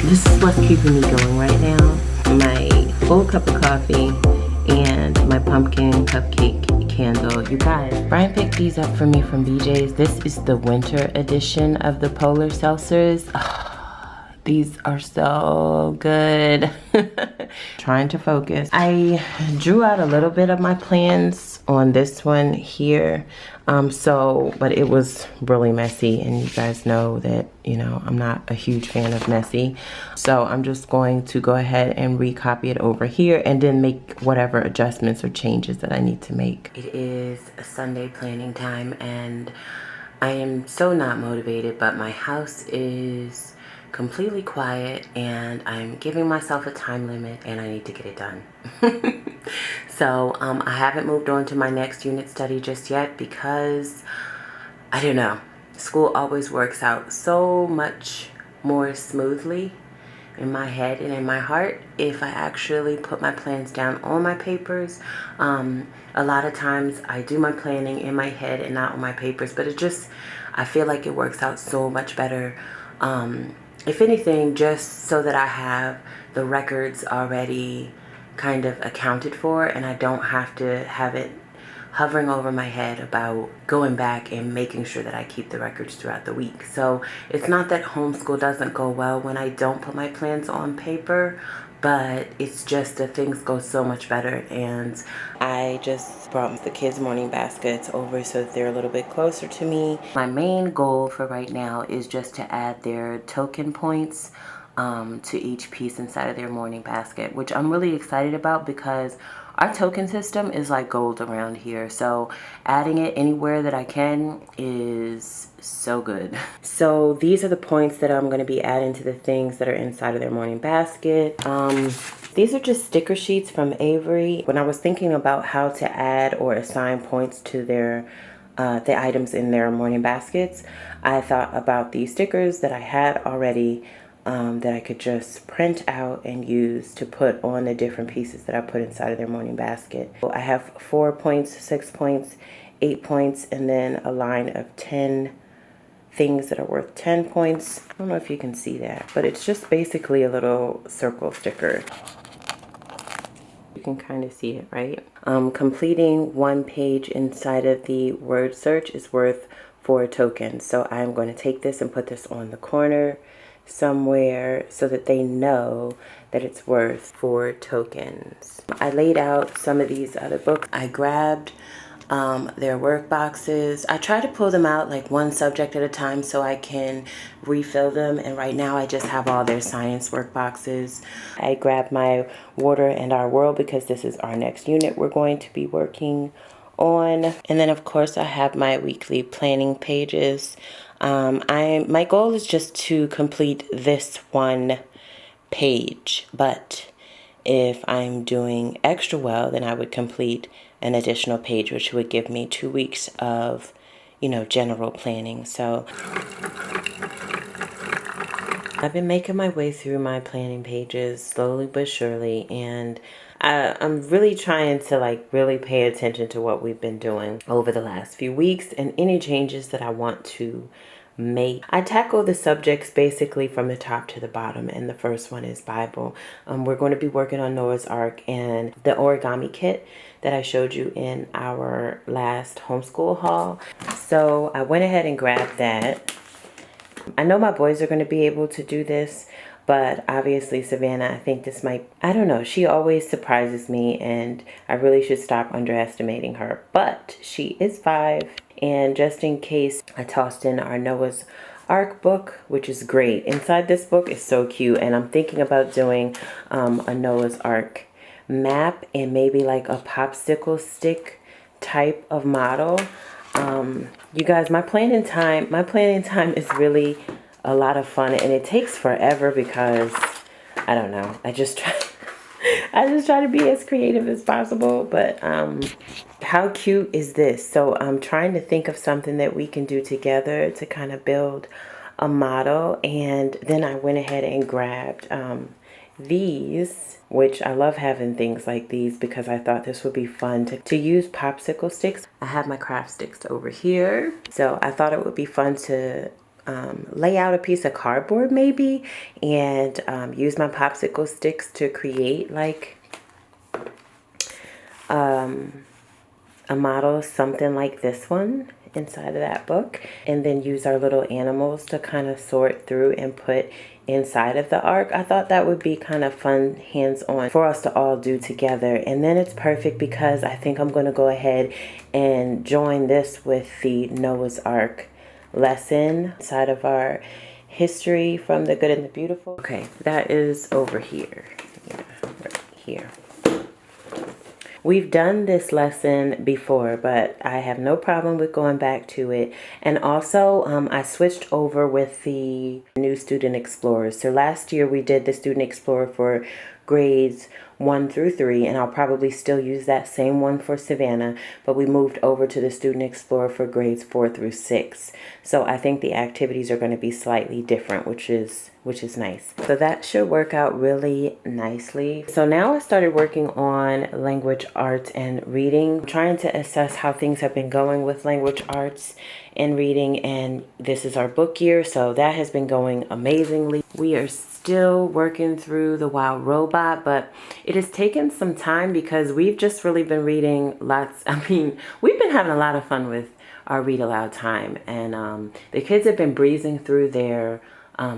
This is what's keeping me going right now. My full cup of coffee and my pumpkin cupcake candle. You guys, Brian picked these up for me from BJ's. This is the winter edition of the Polar Seltzers. These are so good. Trying to focus. I drew out a little bit of my plans on this one here. But it was really messy, and you guys know that, you know, I'm not a huge fan of messy. So I'm just going to go ahead and recopy it over here and then make whatever adjustments or changes that I need to make. It is a Sunday planning time, and I am so not motivated, but my house is completely quiet and I'm giving myself a time limit and I need to get it done. So I haven't moved on to my next unit study just yet because I don't know, school always works out so much more smoothly in my head and in my heart if I actually put my plans down on my papers. A lot of times I do my planning in my head and not on my papers, but I feel like it works out so much better. If anything, just so that I have the records already kind of accounted for and I don't have to have it hovering over my head about going back and making sure that I keep the records throughout the week. So it's not that homeschool doesn't go well when I don't put my plans on paper, but it's just that things go so much better. And I just brought the kids' morning baskets over so that they're a little bit closer to me. My main goal for right now is just to add their token points to each piece inside of their morning basket, which I'm really excited about because our token system is like gold around here. So adding it anywhere that I can is so good. So these are the points that I'm going to be adding to the things that are inside of their morning basket. These are just sticker sheets from Avery. When I was thinking about how to add or assign points to their the items in their morning baskets, I thought about these stickers that I had already that I could just print out and use to put on the different pieces that I put inside of their morning basket. So I have 4 points, 6 points, 8 points, and then a line of 10 things that are worth 10 points. I don't know if you can see that, but it's just basically a little circle sticker. You can kind of see it, right? Completing one page inside of the word search is worth 4 tokens. So I'm going to take this and put this on the corner somewhere so that they know that it's worth 4 tokens. I laid out some of these other books. I grabbed their work boxes. I try to pull them out like one subject at a time so I can refill them, and right now I just have all their science work boxes. I grabbed my Water and Our World because this is our next unit we're going to be working on. And then of course I have my weekly planning pages. My goal is just to complete this one page, but if I'm doing extra well, then I would complete an additional page, which would give me 2 weeks of, you know, general planning. So I've been making my way through my planning pages slowly but surely, and I'm really trying to really pay attention to what we've been doing over the last few weeks and any changes that I want to make. I tackle the subjects basically from the top to the bottom, and the first one is Bible. We're going to be working on Noah's Ark and the origami kit that I showed you in our last homeschool haul. So I went ahead and grabbed that. I know my boys are going to be able to do this, but obviously Savannah, I think this might, I don't know, she always surprises me and I really should stop underestimating her. But she is 5, and just in case, I tossed in our Noah's Ark book, which is great. Inside this book is so cute, and I'm thinking about doing a Noah's Ark map and maybe like a popsicle stick type of model. You guys, my planning time is really a lot of fun, and it takes forever because I don't know, I just try to be as creative as possible. But how cute is this? So I'm trying to think of something that we can do together to kind of build a model, and then I went ahead and grabbed these, which I love having things like these because I thought this would be fun to use popsicle sticks. I have my craft sticks over here, so I thought it would be fun to lay out a piece of cardboard maybe and use my popsicle sticks to create like a model, something like this one inside of that book, and then use our little animals to kind of sort through and put inside of the arc. I thought that would be kind of fun, hands-on for us to all do together. And then it's perfect because I think I'm going to go ahead and join this with the Noah's Ark lesson inside of our history from the good and the beautiful. Okay, that is over here. Yeah, right here. We've done this lesson before, but I have no problem with going back to it. And also, I switched over with the new Student Explorers. So last year we did the Student Explorer for grades 1 through 3, and I'll probably still use that same one for Savannah, but we moved over to the Student Explorer for grades 4 through 6. So I think the activities are going to be slightly different, which is nice. So that should work out really nicely. So now I started working on language arts and reading. I'm trying to assess how things have been going with language arts and reading, and this is our book year, so that has been going amazingly. We are still working through The Wild Robot, but it has taken some time because we've just really been reading lots. I mean, we've been having a lot of fun with our read aloud time, and the kids have been breezing through their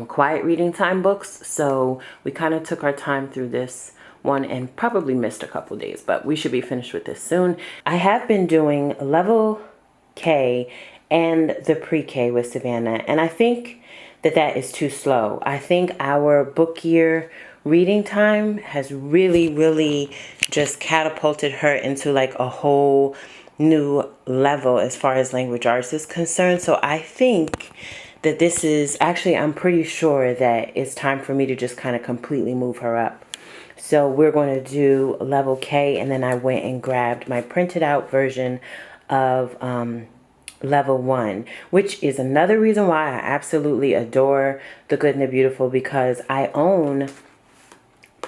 quiet reading time books, so we kind of took our time through this one and probably missed a couple days, but we should be finished with this soon. I have been doing level K and the pre-K with Savannah, and I think that is too slow. I think our book year reading time has really just catapulted her into like a whole new level as far as language arts is concerned. So I think that this is actually, I'm pretty sure that it's time for me to just kind of completely move her up. So we're going to do level K, and then I went and grabbed my printed out version of level 1, which is another reason why I absolutely adore The Good and the Beautiful, because I own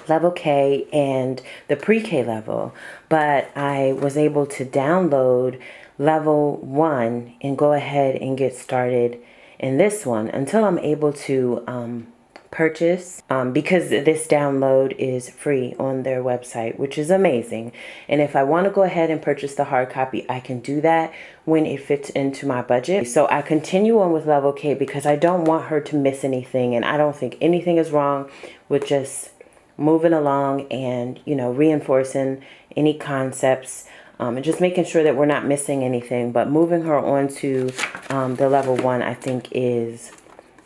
level K and the pre-K level, but I was able to download level 1 and go ahead and get started in this one until I'm able to purchase, because this download is free on their website, which is amazing. And if I want to go ahead and purchase the hard copy, I can do that when it fits into my budget. So I continue on with level K because I don't want her to miss anything, and I don't think anything is wrong with just moving along and, you know, reinforcing any concepts, and just making sure that we're not missing anything. But moving her on to the level 1, I think, is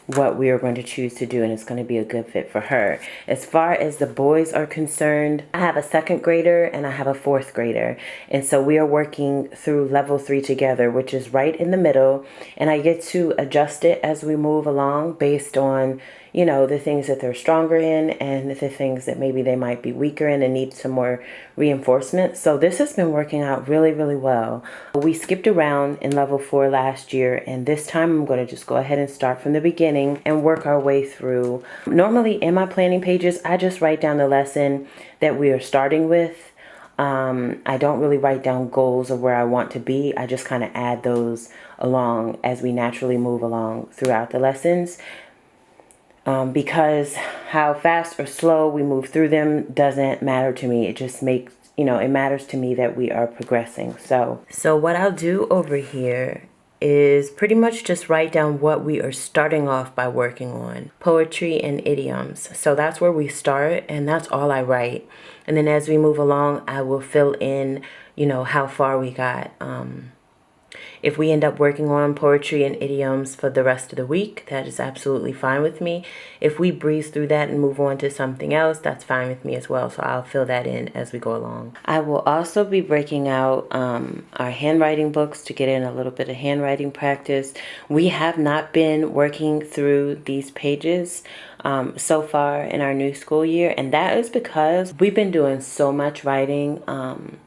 what we are going to choose to do, and it's going to be a good fit for her. As far as the boys are concerned, I have a 2nd grader and I have a 4th grader, and so we are working through level 3 together, which is right in the middle, and I get to adjust it as we move along based on, you know, the things that they're stronger in and the things that maybe they might be weaker in and need some more reinforcement. So this has been working out really well. We skipped around in level 4 last year, and this time I'm going to just go ahead and start from the beginning and work our way through. Normally in my planning pages, I just write down the lesson that we are starting with. I don't really write down goals of where I want to be. I just kind of add those along as we naturally move along throughout the lessons. Because how fast or slow we move through them doesn't matter to me. It just makes, you know, it matters to me that we are progressing. So what I'll do over here is pretty much just write down what we are starting off by working on. Poetry and idioms. So that's where we start, and that's all I write. And then as we move along, I will fill in, you know, how far we got. If we end up working on poetry and idioms for the rest of the week, that is absolutely fine with me. If we breeze through that and move on to something else, that's fine with me as well. So I'll fill that in as we go along. I will also be breaking out our handwriting books to get in a little bit of handwriting practice. We have not been working through these pages so far in our new school year, and that is because we've been doing so much writing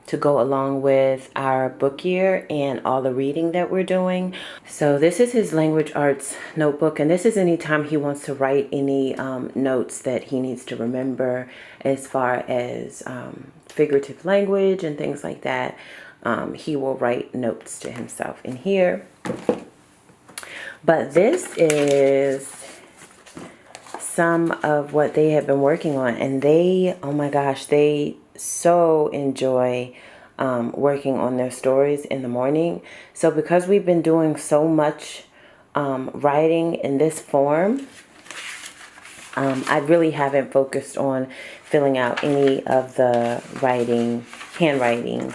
to go along with our book year and all the reading that we're doing. So this is his language arts notebook, and this is anytime he wants to write any notes that he needs to remember as far as figurative language and things like that. He will write notes to himself in here. But this is some of what they have been working on, and they, oh my gosh, they so enjoy working on their stories in the morning. So because we've been doing so much writing in this form, I really haven't focused on filling out any of the handwriting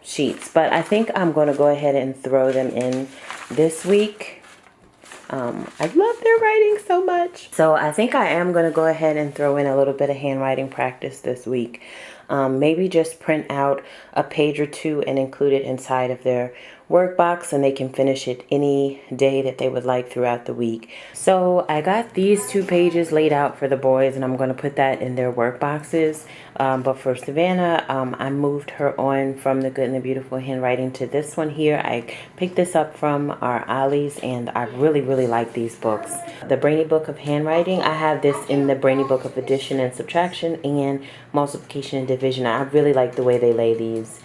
sheets. But I think I'm going to go ahead and throw them in this week. I love their writing so much. So I think I am going to go ahead and throw in a little bit of handwriting practice this week. Maybe just print out a page or two and include it inside of their workbox, and they can finish it any day that they would like throughout the week. So I got these 2 pages laid out for the boys, and I'm going to put that in their work boxes. But for Savannah, I moved her on from the Good and the Beautiful handwriting to this one here. I picked this up from our Ollie's, and I really like these books. The Brainy Book of Handwriting, I have this in the Brainy Book of Addition and Subtraction and Multiplication and Division. I really like the way they lay these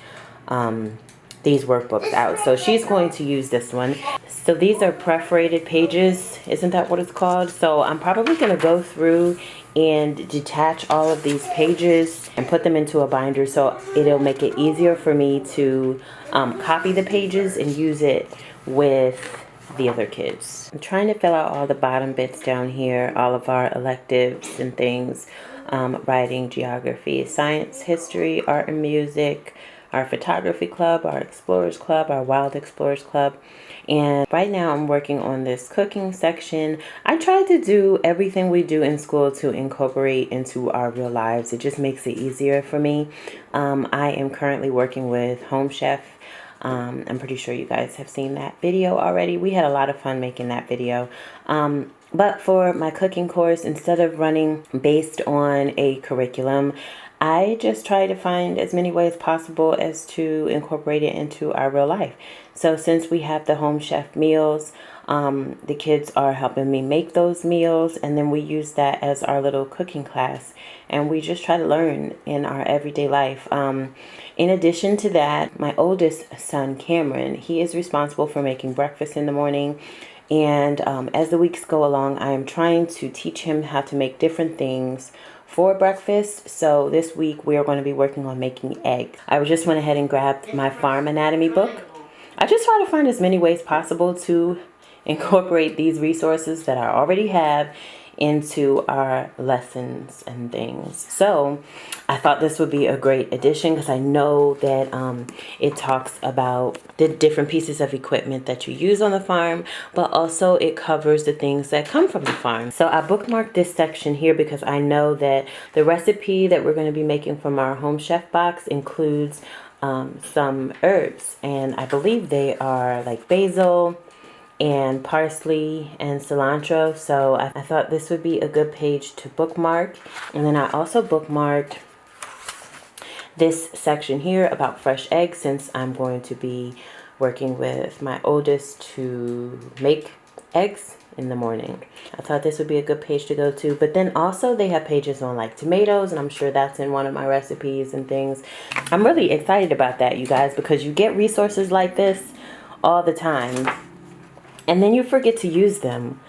workbooks out. So she's going to use this one. So these are perforated pages. Isn't that what it's called? So I'm probably going to go through and detach all of these pages and put them into a binder, so it'll make it easier for me to copy the pages and use it with the other kids. I'm trying to fill out all the bottom bits down here, all of our electives and things, writing, geography, science, history, art and music, our photography club, our explorers club, our wild explorers club. And right now I'm working on this cooking section. I try to do everything we do in school to incorporate into our real lives. It just makes it easier for me. I am currently working with Home Chef. I'm pretty sure you guys have seen that video already. We had a lot of fun making that video. But for my cooking course, instead of running based on a curriculum, I just try to find as many ways possible as to incorporate it into our real life. So since we have the Home Chef meals, the kids are helping me make those meals, and then we use that as our little cooking class, and we just try to learn in our everyday life. In addition to that, my oldest son, Cameron, he is responsible for making breakfast in the morning. And as the weeks go along, I am trying to teach him how to make different things for breakfast. So this week we are going to be working on making eggs. I just went ahead and grabbed my farm anatomy book. I just try to find as many ways possible to incorporate these resources that I already have into our lessons and things. So I thought this would be a great addition, because I know that it talks about the different pieces of equipment that you use on the farm, but also it covers the things that come from the farm. So I bookmarked this section here because I know that the recipe that we're going to be making from our Home Chef box includes some herbs, and I believe they are like basil and parsley and cilantro. So I thought this would be a good page to bookmark. And then I also bookmarked this section here about fresh eggs, since I'm going to be working with my oldest to make eggs in the morning. I thought this would be a good page to go to. But then also they have pages on like tomatoes, and I'm sure that's in one of my recipes and things. I'm really excited about that, you guys, because you get resources like this all the time, and then you forget to use them.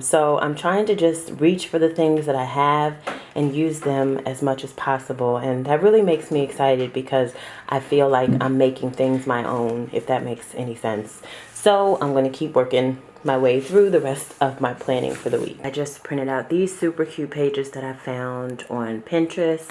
So I'm trying to just reach for the things that I have and use them as much as possible. And that really makes me excited, because I feel like I'm making things my own, if that makes any sense. So I'm going to keep working my way through the rest of my planning for the week. I just printed out these super cute pages that I found on Pinterest.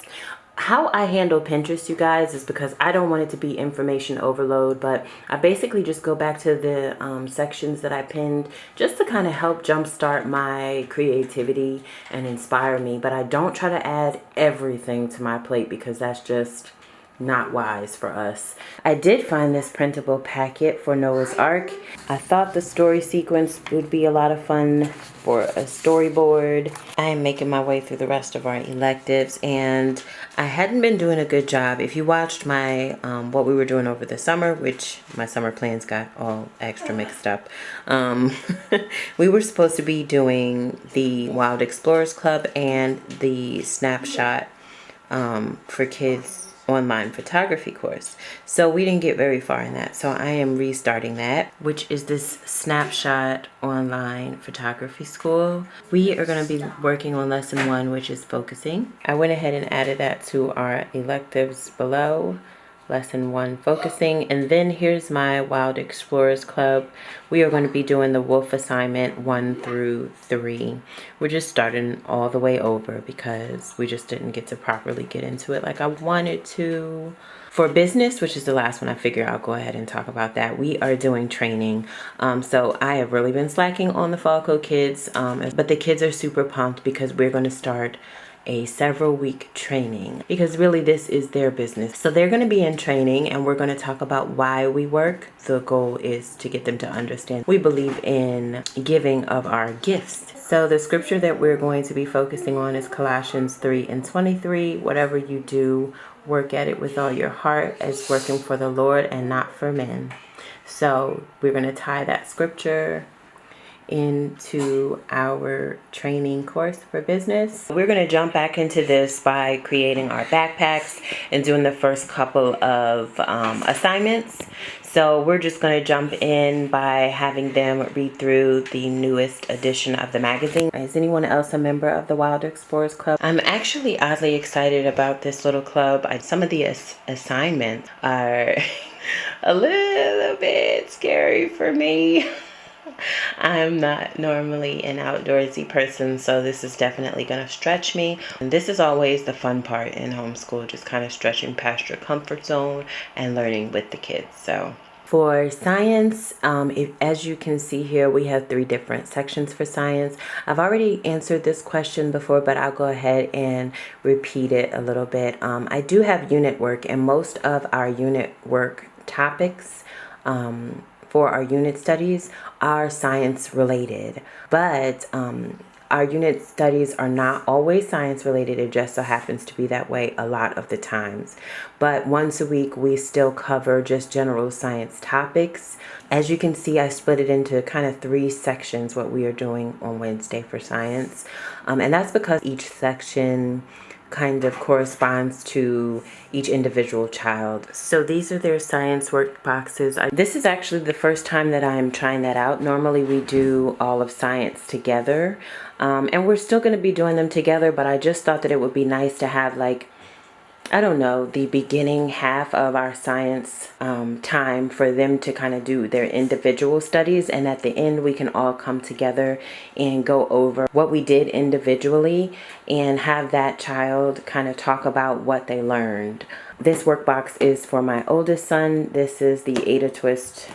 How I handle Pinterest, you guys, is because I don't want it to be information overload, but I basically just go back to the sections that I pinned just to kind of help jumpstart my creativity and inspire me. But I don't try to add everything to my plate, because that's just not wise for us. I did find this printable packet for Noah's Ark. I thought the story sequence would be a lot of fun for a storyboard. I am making my way through the rest of our electives, and I hadn't been doing a good job. If you watched my what we were doing over the summer, which my summer plans got all extra mixed up, we were supposed to be doing the Wild Explorers Club and the snapshot for kids online photography course. So we didn't get very far in that. So I am restarting that, which is this snapshot online photography school. We are going to be working on lesson 1, which is focusing. I went ahead and added that to our electives below. Lesson 1, focusing. And then here's my Wild Explorers Club. We are going to be doing the wolf assignment 1 through 3. We're just starting all the way over because we just didn't get to properly get into it like I wanted to. For business, which is the last one, I figure I'll go ahead and talk about that. We are doing training. So I have really been slacking on the Falco kids, but the kids are super pumped because we're going to start a several-week training because really this is their business. So they're going to be in training and we're going to talk about why we work. The goal is to get them to understand we believe in giving of our gifts. So the scripture that we're going to be focusing on is Colossians 3:23. Whatever you do, work at it with all your heart as working for the Lord and not for men. So we're going to tie that scripture into our training course for business. We're going to jump back into this by creating our backpacks and doing the first couple of assignments. So we're just going to jump in by having them read through the newest edition of the magazine. Is anyone else a member of the Wild Explorers Club? I'm actually oddly excited about this little club. Some of the assignments are a little bit scary for me. I'm not normally an outdoorsy person, so this is definitely going to stretch me. And this is always the fun part in homeschool, just kind of stretching past your comfort zone and learning with the kids. So for science, as you can see here, we have 3 different sections for science. I've already answered this question before, but I'll go ahead and repeat it a little bit. I do have unit work, and most of our unit work topics for our unit studies are science related, but our unit studies are not always science related. It just so happens to be that way a lot of the times. But once a week, we still cover just general science topics. As you can see, I split it into kind of 3 sections, what we are doing on Wednesday for science. And that's because each section kind of corresponds to each individual child. So these are their science work boxes. This is actually the first time that I'm trying that out. Normally we do all of science together, and we're still going to be doing them together, but I just thought that it would be nice to have, like, I don't know, the beginning half of our science time for them to kind of do their individual studies, and at the end we can all come together and go over what we did individually and have that child kind of talk about what they learned. This workbox is for my oldest son. This is the Ada Twist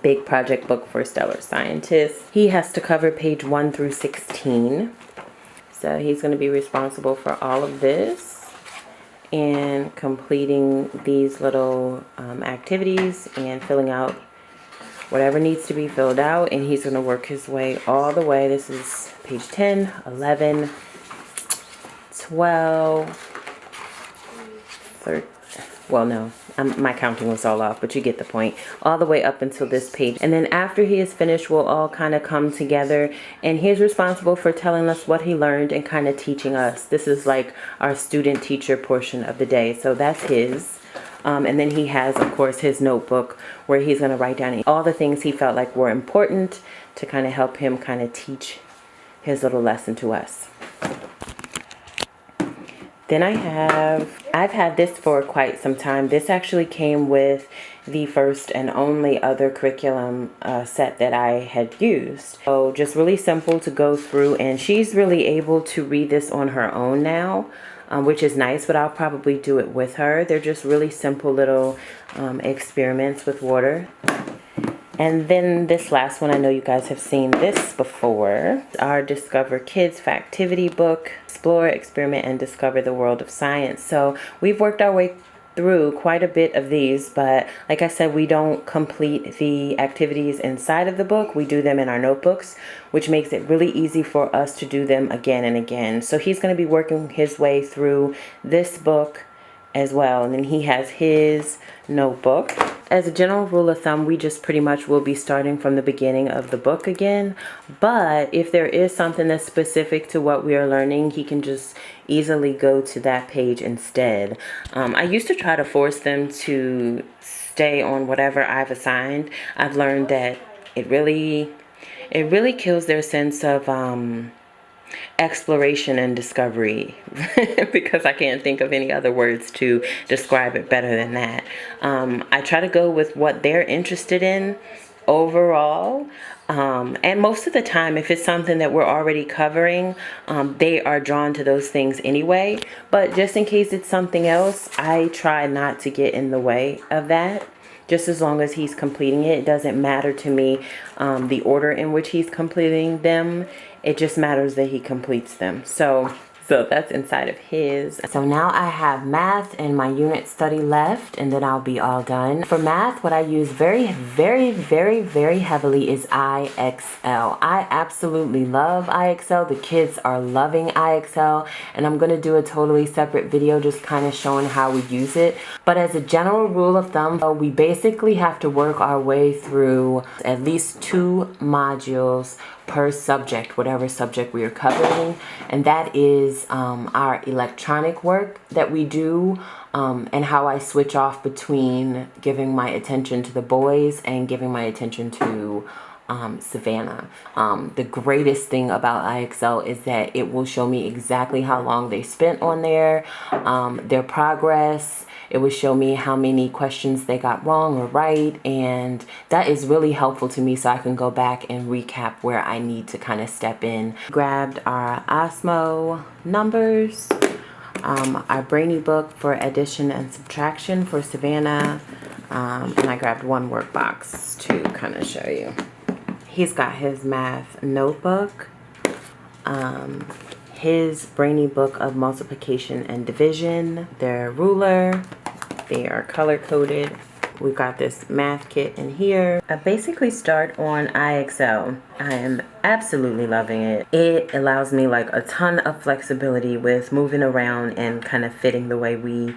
Big Project Book for Stellar Scientists. He has to cover page 1 through 16. So he's going to be responsible for all of this and completing these little activities and filling out whatever needs to be filled out. And he's going to work his way all the way. This is page 10, 11, 12, 13. Well, no, my counting was all off, but you get the point. All the way up until this page. And then after he is finished, we'll all kind of come together. And he's responsible for telling us what he learned and kind of teaching us. This is like our student teacher portion of the day. So that's his. And then he has, of course, his notebook where he's going to write down all the things he felt like were important to kind of help him kind of teach his little lesson to us. Then I've had this for quite some time. This actually came with the first and only other curriculum set that I had used. So just really simple to go through, and she's really able to read this on her own now, which is nice, but I'll probably do it with her. They're just really simple little experiments with water. And then this last one, I know you guys have seen this before. Our Discover Kids Factivity book, Explore, Experiment, and Discover the World of Science. So we've worked our way through quite a bit of these, but like I said, we don't complete the activities inside of the book. We do them in our notebooks, which makes it really easy for us to do them again and again. So he's going to be working his way through this book as well. And then he has his notebook. As a general rule of thumb, we just pretty much will be starting from the beginning of the book again. But if there is something that's specific to what we are learning, he can just easily go to that page instead. I used to try to force them to stay on whatever I've assigned. I've learned that it really kills their sense of exploration and discovery because I can't think of any other words to describe it better than that. I try to go with what they're interested in overall, and most of the time if it's something that we're already covering, they are drawn to those things anyway. But just in case it's something else, I try not to get in the way of that. Just as long as he's completing it, it doesn't matter to me the order in which he's completing them. It just matters that he completes them. So that's inside of his. So now I have math and my unit study left, and then I'll be all done. For math, what I use very heavily is IXL. I absolutely love IXL. The kids are loving IXL, and I'm going to do a totally separate video just kind of showing how we use it. But as a general rule of thumb, we basically have to work our way through at least 2 modules per subject, whatever subject we are covering, and that is our electronic work that we do, and how I switch off between giving my attention to the boys and giving my attention to Savannah. The greatest thing about IXL is that it will show me exactly how long they spent on their progress. It will show me how many questions they got wrong or right, and that is really helpful to me so I can go back and recap where I need to kind of step in. Grabbed our Osmo numbers, our Brainy book for addition and subtraction for Savannah, and I grabbed one workbox to kind of show you. He's got his math notebook, his Brainy book of multiplication and division, their ruler. They are color coded. We've got this math kit in here. I basically start on IXL. I am absolutely loving it. It allows me like a ton of flexibility with moving around and kind of fitting the way we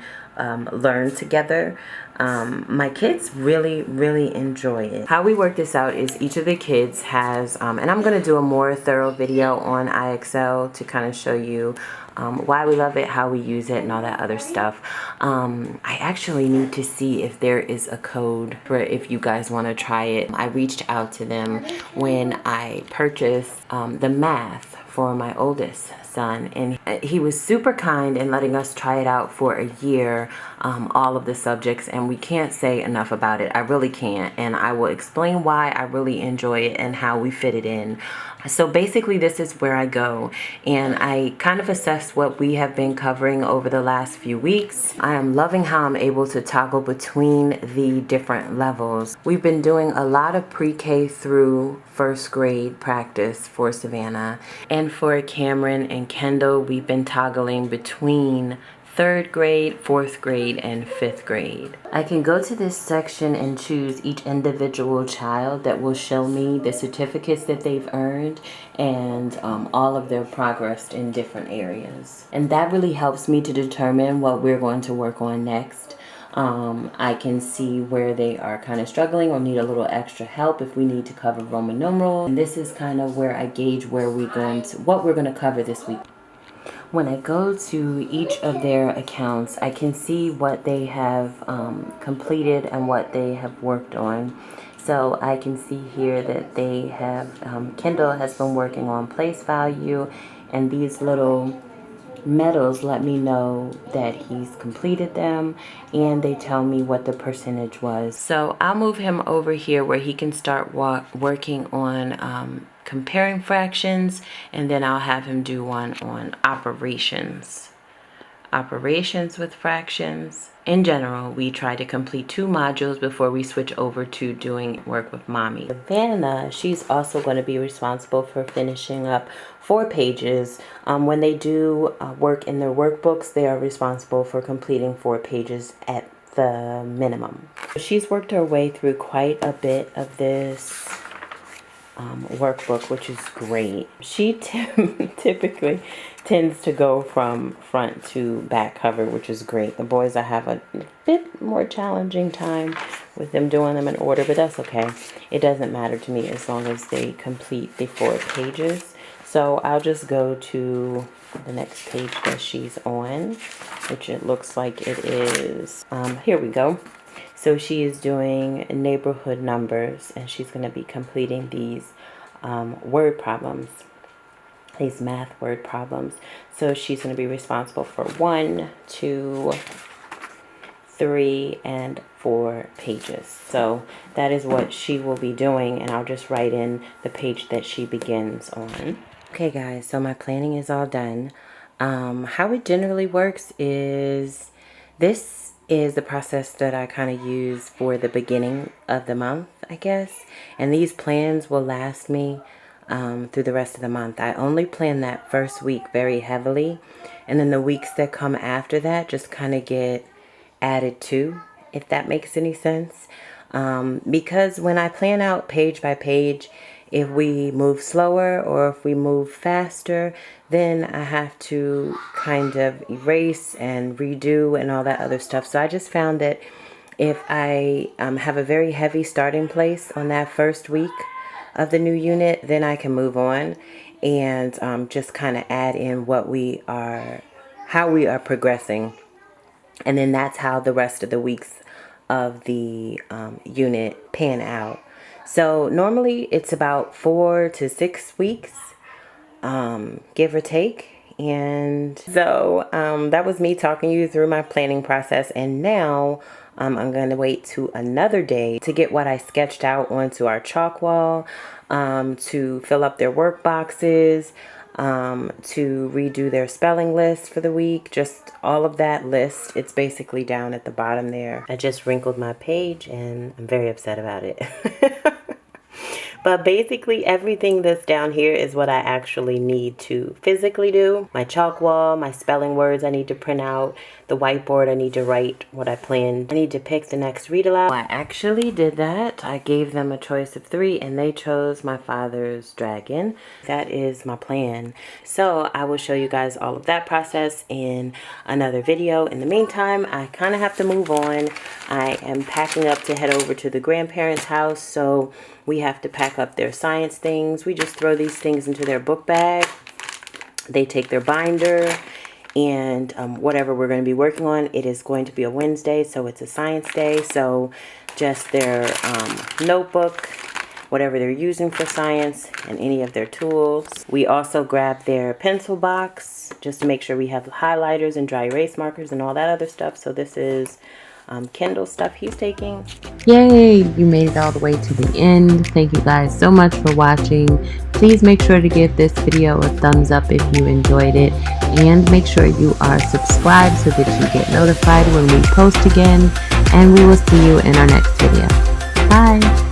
learn together. My kids really enjoy it. How we work this out is each of the kids has, and I'm going to do a more thorough video on IXL to kind of show you why we love it, how we use it, and all that other stuff. I actually need to see if there is a code for if you guys want to try it. I reached out to them when I purchased the math for my oldest son, and he was super kind in letting us try it out for a year, all of the subjects, and we can't say enough about it. I really can't, and I will explain why I really enjoy it and how we fit it in. So basically this is where I go and I kind of assess what we have been covering over the last few weeks. I am loving how I'm able to toggle between the different levels. We've been doing a lot of pre-K through first grade practice for Savannah, and for Cameron and Kendall we've been toggling between 3rd grade, 4th grade, and 5th grade. I can go to this section and choose each individual child that will show me the certificates that they've earned and all of their progress in different areas. And that really helps me to determine what we're going to work on next. I can see where they are kind of struggling or need a little extra help if we need to cover Roman numeral. And this is kind of where I gauge what we're going to cover this week. When I go to each of their accounts, I can see what they have completed and what they have worked on. So I can see here that they have, Kendall has been working on place value, and these little medals let me know that he's completed them, and they tell me what the percentage was. So I'll move him over here where he can start working on comparing fractions, and then I'll have him do one on operations with fractions. In general, we try to complete 2 modules before we switch over to doing work with mommy. Savannah, she's also going to be responsible for finishing up 4 pages. When they do work in their workbooks, they are responsible for completing 4 pages at the minimum. She's worked her way through quite a bit of this workbook, which is great. She typically tends to go from front to back cover, which is great. The boys, I have a bit more challenging time with them doing them in order, but that's okay. It doesn't matter to me as long as they complete the 4 pages. So I'll just go to the next page that she's on, which it looks like it is. Here we go. So she is doing neighborhood numbers, and she's going to be completing these word problems, these math word problems. So she's going to be responsible for 1, 2, 3, and 4 pages. So that is what she will be doing, and I'll just write in the page that she begins on. Okay guys, so my planning is all done. How it generally works is, this is the process that I kind of use for the beginning of the month, I guess. And these plans will last me through the rest of the month. I only plan that first week very heavily, and then the weeks that come after that just kind of get added to, if that makes any sense. Because when I plan out page by page, if we move slower or if we move faster, then I have to kind of erase and redo and all that other stuff. So I just found that if I have a very heavy starting place on that first week of the new unit, then I can move on and just kind of add in how we are progressing. And then that's how the rest of the weeks of the unit pan out. So normally it's about 4 to 6 weeks, give or take. And so that was me talking you through my planning process. And now I'm going to wait to another day to get what I sketched out onto our chalk wall, to fill up their work boxes, to redo their spelling list for the week, just all of that list. It's basically down at the bottom there. I just wrinkled my page and I'm very upset about it. But basically everything that's down here is what I actually need to physically do. My chalk wall, my spelling words I need to print out, the whiteboard I need to write what I planned. I need to pick the next read aloud. I actually did that. I gave them a choice of 3 and they chose my father's dragon. That is my plan. So I will show you guys all of that process in another video. In the meantime, I kind of have to move on. I am packing up to head over to the grandparents' house, so we have to pack up their science things. We just throw these things into their book bag. They take their binder and whatever we're going to be working on. It is going to be a Wednesday, so it's a science day. So just their notebook, whatever they're using for science, and any of their tools. We also grab their pencil box just to make sure we have highlighters and dry erase markers and all that other stuff. So this is Kindle stuff he's taking. Yay, you made it all the way to the end. Thank you guys so much for watching. Please make sure to give this video a thumbs up if you enjoyed it, and make sure you are subscribed so that you get notified when we post again, and we will see you in our next video. Bye.